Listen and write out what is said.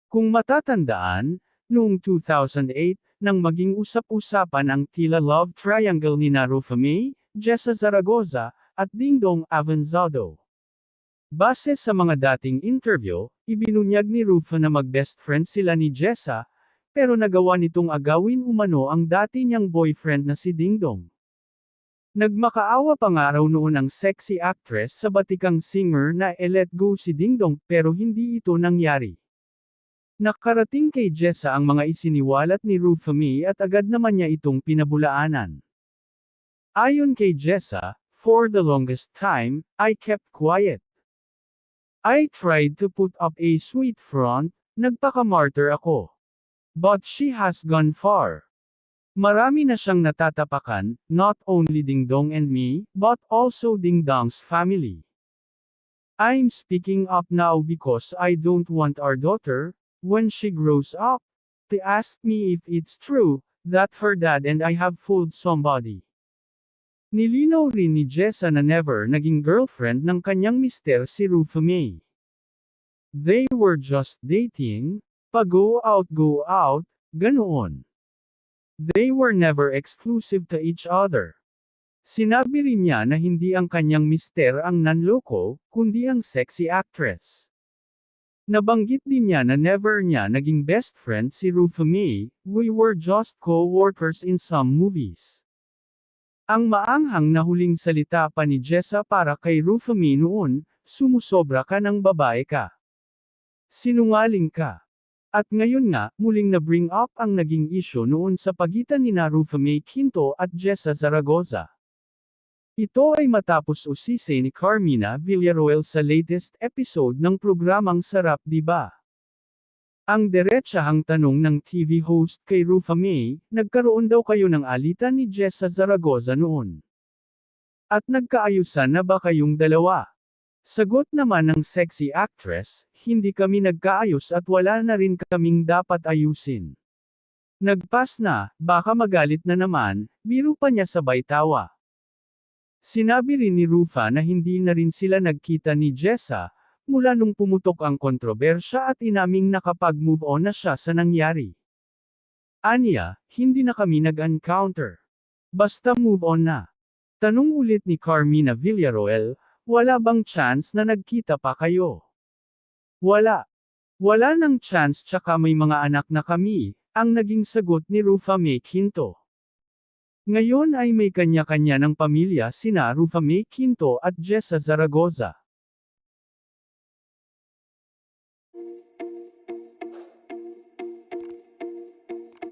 Kung matatandaan, noong 2008, nang maging usap-usapan ang tila love triangle ni Rufa May, Jessa Zaragoza, at Dingdong Avanzado. Base sa mga dating interview, ibinunyag ni Rufa na mag-best friend sila ni Jessa, pero nagawa nitong agawin umano ang dati niyang boyfriend na si Dingdong. Nagmakaawa pa nga raw noon ang sexy actress sa batikang singer na let go si Dingdong pero hindi ito nangyari. Nakarating kay Jessa ang mga isiniwalat ni Rufa May at agad naman niya itong pinabulaanan. Ayon kay Jessa, "For the longest time, I kept quiet. I tried to put up a sweet front, nagpaka-martyr ako. But she has gone far. Marami na siyang natatapakan, not only Dingdong and me, but also Dingdong's family. I'm speaking up now because I don't want our daughter, when she grows up, to ask me if it's true, that her dad and I have fooled somebody." Nilinaw rin ni Jessa na never naging girlfriend ng kanyang mister si Rufa May. They were just dating, go out, ganoon. They were never exclusive to each other. Sinabi rin niya na hindi ang kanyang mister ang nanloko, kundi ang sexy actress. Nabanggit din niya na never niya naging best friend si Rufa May, "We were just co-workers in some movies." Ang maanghang na huling salita pa ni Jessa para kay Rufa May noon, "Sumusobra ka ng babae ka. Sinungaling ka." At ngayon nga, muling na-bring up ang naging issue noon sa pagitan ni Rufa May Quinto at Jessa Zaragoza. Ito ay matapos usisi ni Carmina Villarroel sa latest episode ng programang Sarap Diba? Ang diretsahang tanong ng TV host kay Rufa May, "Nagkaroon daw kayo ng alitan ni Jessa Zaragoza noon? At nagkaayusan na ba kayong dalawa?" Sagot naman ng sexy actress, "Hindi kami nagkaayos at wala na rin kaming dapat ayusin. Nagpas na, baka magalit na naman," biro pa niya sabay tawa. Sinabi rin ni Rufa na hindi na rin sila nagkita ni Jessa, mula nung pumutok ang kontrobersya at inaming nakapag-move on na siya sa nangyari. Aniya, "Hindi na kami nag-encounter. Basta move on na." Tanong ulit ni Carmina Villarroel, "Wala bang chance na nagkita pa kayo?" "Wala. Wala nang chance tsaka may mga anak na kami," ang naging sagot ni Rufa May Quinto. Ngayon ay may kanya-kanya ng pamilya sina Rufa May Quinto at Jessa Zaragoza.